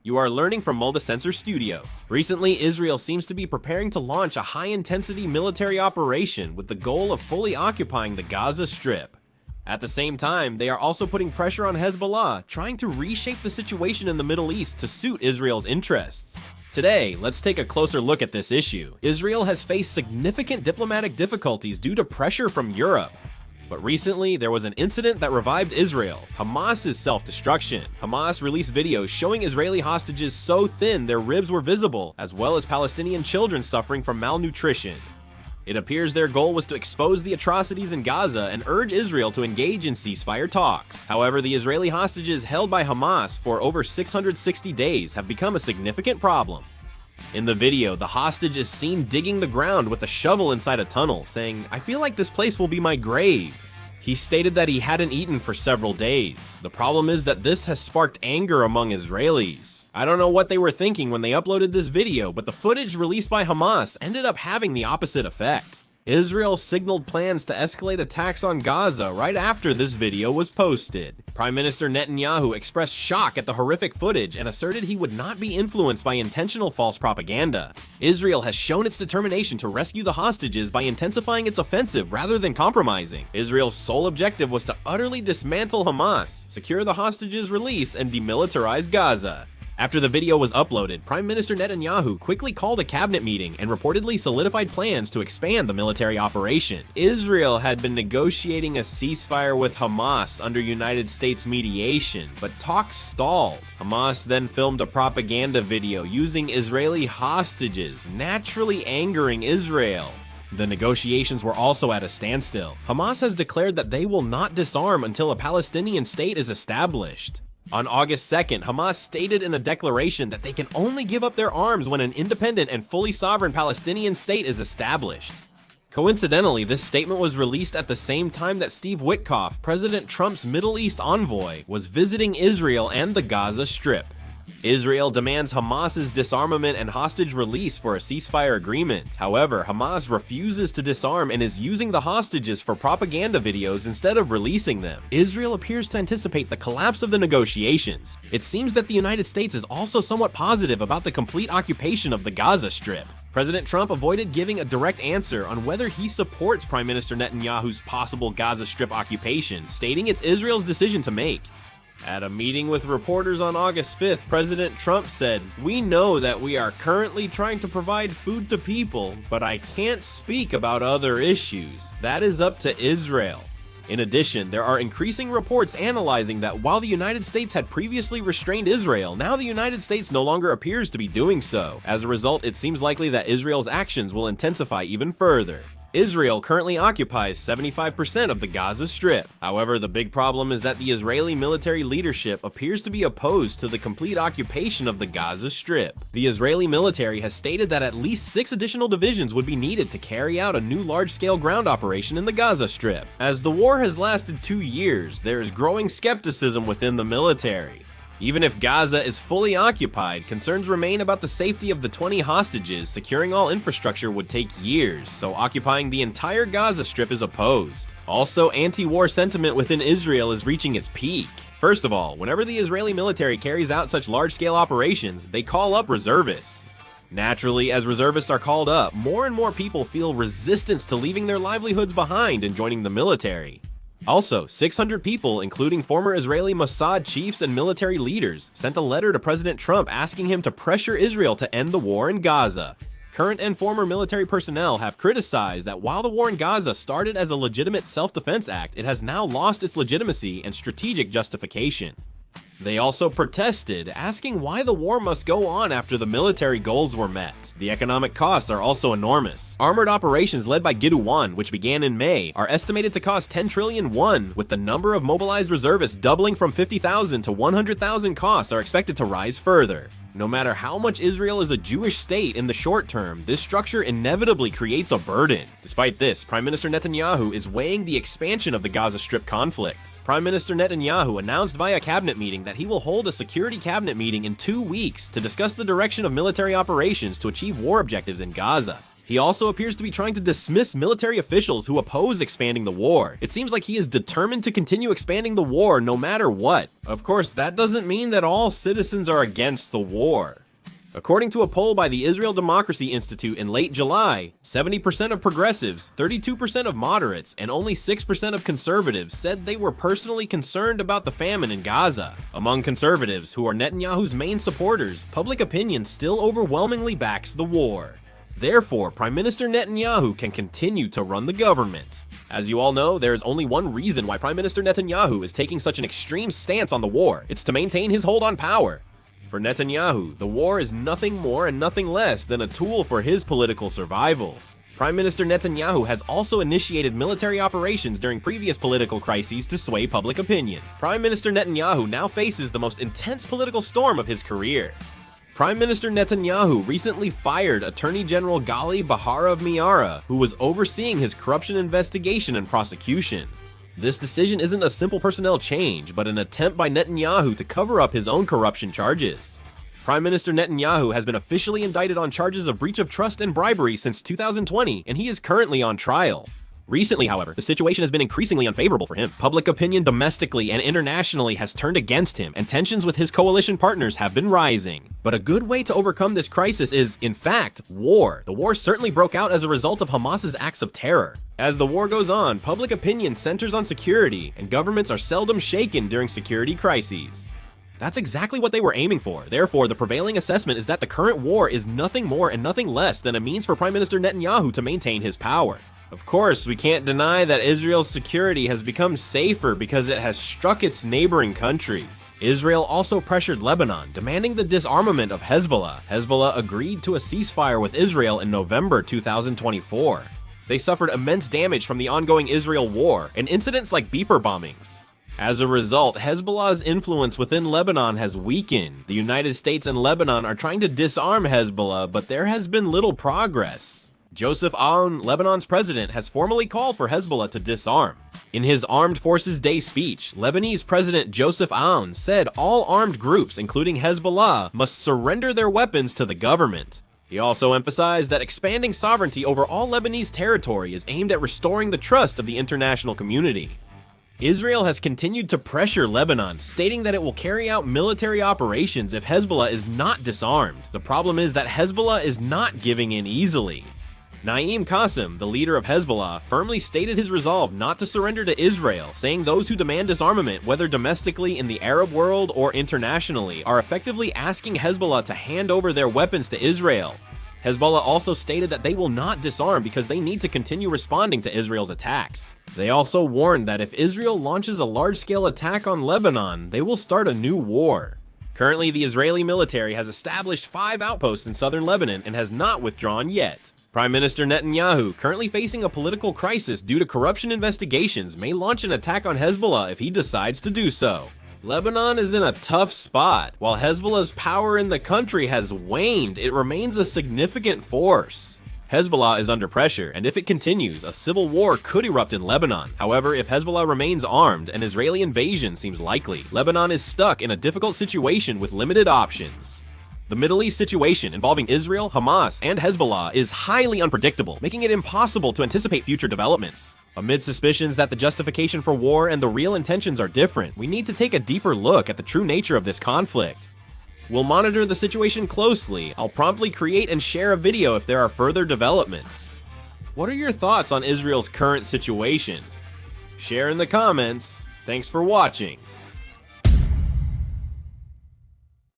You are learning from Multisensor Studio. Recently, Israel seems to be preparing to launch a high-intensity military operation with the goal of fully occupying the Gaza Strip. At the same time, they are also putting pressure on Hezbollah, trying to reshape the situation in the Middle East to suit Israel's interests. Today, let's take a closer look at this issue. Israel has faced significant diplomatic difficulties due to pressure from Europe. But recently, there was an incident that revived Israel: Hamas's self-destruction. Hamas released videos showing Israeli hostages so thin their ribs were visible, as well as Palestinian children suffering from malnutrition. It appears their goal was to expose the atrocities in Gaza and urge Israel to engage in ceasefire talks. However, the Israeli hostages held by Hamas for over 660 days have become a significant problem. In the video, the hostage is seen digging the ground with a shovel inside a tunnel, saying, "I feel like this place will be my grave." He stated that he hadn't eaten for several days. The problem is that this has sparked anger among Israelis. I don't know what they were thinking when they uploaded this video, but the footage released by Hamas ended up having the opposite effect. Israel signaled plans to escalate attacks on Gaza right after this video was posted. Prime Minister Netanyahu expressed shock at the horrific footage and asserted he would not be influenced by intentional false propaganda. Israel has shown its determination to rescue the hostages by intensifying its offensive rather than compromising. Israel's sole objective was to utterly dismantle Hamas, secure the hostages' release, and demilitarize Gaza. After the video was uploaded, Prime Minister Netanyahu quickly called a cabinet meeting and reportedly solidified plans to expand the military operation. Israel had been negotiating a ceasefire with Hamas under United States mediation, but talks stalled. Hamas then filmed a propaganda video using Israeli hostages, naturally angering Israel. The negotiations were also at a standstill. Hamas has declared that they will not disarm until a Palestinian state is established. On August 2nd, Hamas stated in a declaration that they can only give up their arms when an independent and fully sovereign Palestinian state is established. Coincidentally, this statement was released at the same time that Steve Witkoff, President Trump's Middle East envoy, was visiting Israel and the Gaza Strip. Israel demands Hamas's disarmament and hostage release for a ceasefire agreement. However, Hamas refuses to disarm and is using the hostages for propaganda videos instead of releasing them. Israel appears to anticipate the collapse of the negotiations. It seems that the United States is also somewhat positive about the complete occupation of the Gaza Strip. President Trump avoided giving a direct answer on whether he supports Prime Minister Netanyahu's possible Gaza Strip occupation, stating it's Israel's decision to make. At a meeting with reporters on August 5th, President Trump said, "We know that we are currently trying to provide food to people, but I can't speak about other issues. That is up to Israel." In addition, there are increasing reports analyzing that while the United States had previously restrained Israel, now the United States no longer appears to be doing so. As a result, it seems likely that Israel's actions will intensify even further. Israel currently occupies 75% of the Gaza Strip. However, the big problem is that the Israeli military leadership appears to be opposed to the complete occupation of the Gaza Strip. The Israeli military has stated that at least 6 additional divisions would be needed to carry out a new large-scale ground operation in the Gaza Strip. As the war has lasted 2 years, there is growing skepticism within the military. Even if Gaza is fully occupied, concerns remain about the safety of the 20 hostages. Securing all infrastructure would take years, so occupying the entire Gaza Strip is opposed. Also, anti-war sentiment within Israel is reaching its peak. First of all, whenever the Israeli military carries out such large-scale operations, they call up reservists. Naturally, as reservists are called up, more and more people feel resistance to leaving their livelihoods behind and joining the military. Also, 600 people, including former Israeli Mossad chiefs and military leaders, sent a letter to President Trump asking him to pressure Israel to end the war in Gaza. Current and former military personnel have criticized that while the war in Gaza started as a legitimate self-defense act, it has now lost its legitimacy and strategic justification. They also protested, asking why the war must go on after the military goals were met. The economic costs are also enormous. Armored operations led by Gidouan, which began in May, are estimated to cost 10 trillion won, with the number of mobilized reservists doubling from 50,000 to 100,000. Costs are expected to rise further. No matter how much Israel is a Jewish state in the short term, this structure inevitably creates a burden. Despite this, Prime Minister Netanyahu is weighing the expansion of the Gaza Strip conflict. Prime Minister Netanyahu announced via cabinet meeting that he will hold a security cabinet meeting in 2 weeks to discuss the direction of military operations to achieve war objectives in Gaza. He also appears to be trying to dismiss military officials who oppose expanding the war. It seems like he is determined to continue expanding the war no matter what. Of course, that doesn't mean that all citizens are against the war. According to a poll by the Israel Democracy Institute in late July, 70% of progressives, 32% of moderates, and only 6% of conservatives said they were personally concerned about the famine in Gaza. Among conservatives, who are Netanyahu's main supporters, public opinion still overwhelmingly backs the war. Therefore, Prime Minister Netanyahu can continue to run the government. As you all know, there is only one reason why Prime Minister Netanyahu is taking such an extreme stance on the war. It's to maintain his hold on power. For Netanyahu, the war is nothing more and nothing less than a tool for his political survival. Prime Minister Netanyahu has also initiated military operations during previous political crises to sway public opinion. Prime Minister Netanyahu now faces the most intense political storm of his career. Prime Minister Netanyahu recently fired Attorney General Gali Baharav Miara, who was overseeing his corruption investigation and prosecution. This decision isn't a simple personnel change, but an attempt by Netanyahu to cover up his own corruption charges. Prime Minister Netanyahu has been officially indicted on charges of breach of trust and bribery since 2020, and he is currently on trial. Recently, however, the situation has been increasingly unfavorable for him. Public opinion domestically and internationally has turned against him, and tensions with his coalition partners have been rising. But a good way to overcome this crisis is, in fact, war. The war certainly broke out as a result of Hamas's acts of terror. As the war goes on, public opinion centers on security, and governments are seldom shaken during security crises. That's exactly what they were aiming for. Therefore, the prevailing assessment is that the current war is nothing more and nothing less than a means for Prime Minister Netanyahu to maintain his power. Of course, we can't deny that Israel's security has become safer because it has struck its neighboring countries. Israel also pressured Lebanon, demanding the disarmament of Hezbollah. Hezbollah agreed to a ceasefire with Israel in November 2024. They suffered immense damage from the ongoing Israel war and incidents like beeper bombings. As a result, Hezbollah's influence within Lebanon has weakened. The United States and Lebanon are trying to disarm Hezbollah, but there has been little progress. Joseph Aoun, Lebanon's president, has formally called for Hezbollah to disarm. In his Armed Forces Day speech, Lebanese President Joseph Aoun said all armed groups, including Hezbollah, must surrender their weapons to the government. He also emphasized that expanding sovereignty over all Lebanese territory is aimed at restoring the trust of the international community. Israel has continued to pressure Lebanon, stating that it will carry out military operations if Hezbollah is not disarmed. The problem is that Hezbollah is not giving in easily. Naim Qassem, the leader of Hezbollah, firmly stated his resolve not to surrender to Israel, saying those who demand disarmament, whether domestically in the Arab world or internationally, are effectively asking Hezbollah to hand over their weapons to Israel. Hezbollah also stated that they will not disarm because they need to continue responding to Israel's attacks. They also warned that if Israel launches a large-scale attack on Lebanon, they will start a new war. Currently, the Israeli military has established 5 outposts in southern Lebanon and has not withdrawn yet. Prime Minister Netanyahu, currently facing a political crisis due to corruption investigations, may launch an attack on Hezbollah if he decides to do so. Lebanon is in a tough spot. While Hezbollah's power in the country has waned, it remains a significant force. Hezbollah is under pressure, and if it continues, a civil war could erupt in Lebanon. However, if Hezbollah remains armed, an Israeli invasion seems likely. Lebanon is stuck in a difficult situation with limited options. The Middle East situation involving Israel, Hamas, and Hezbollah is highly unpredictable, making it impossible to anticipate future developments. Amid suspicions that the justification for war and the real intentions are different, we need to take a deeper look at the true nature of this conflict. We'll monitor the situation closely. I'll promptly create and share a video if there are further developments. What are your thoughts on Israel's current situation? Share in the comments. Thanks for watching.